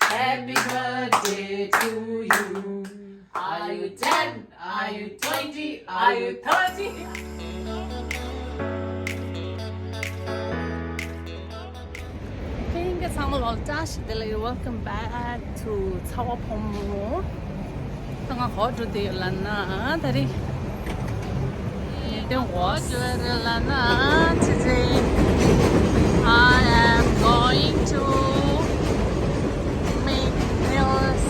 Happy birthday to you. Are you 10? Are you 20? Are you 30? Welcome back to Tawapomo. Tanga hodu de lana dari. Then was lana today. I am going to make nails.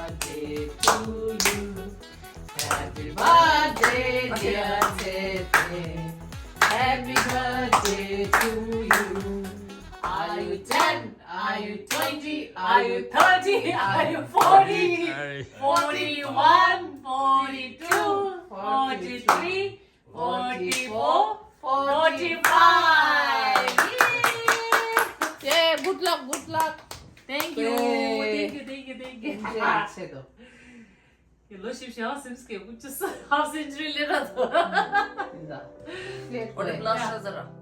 Birthday to you. Happy birthday, dear Tete. Happy birthday to you. Are you 10? Are you 20? Are you 30? Are you 40? 41, 42, 43, 44, 45. Yeah, good luck, good luck. Thank you. Loşim 하스미스케 붙였어. 하스인 줄이라도. 인자. 우리 플러스 하자라.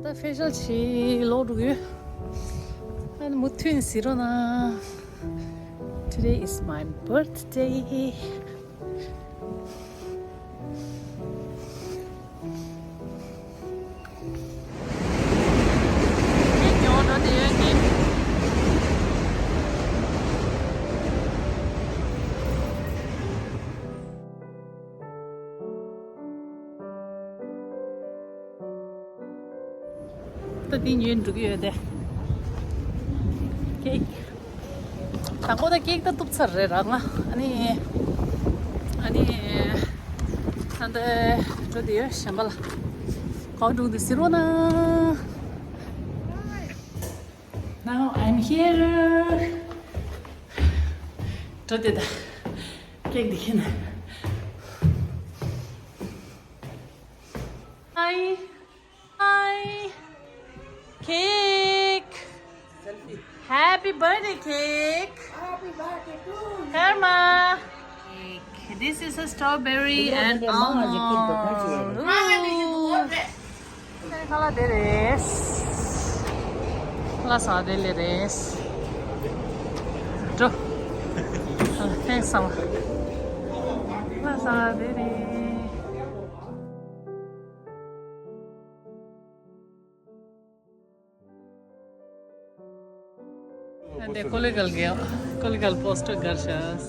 Da facial chi lo du. And mo twin siro na. Today is my birthday. Tất nhiên được cái đấy. Cake. Tangko cake ta tup sar re ranga. Ani ande jodi shambala. Kau dung di sirona. Now I'm here. Jodi da. Cake dikhin. Hi. Hi. Cake. Selfie. Happy birthday, Cake. Happy birthday to you. Karma. Cake. This is a strawberry and almond. Kala deres. Kala sa deres. Jo. Thanks sama. Kala sa deres. And the collegial poster garshas.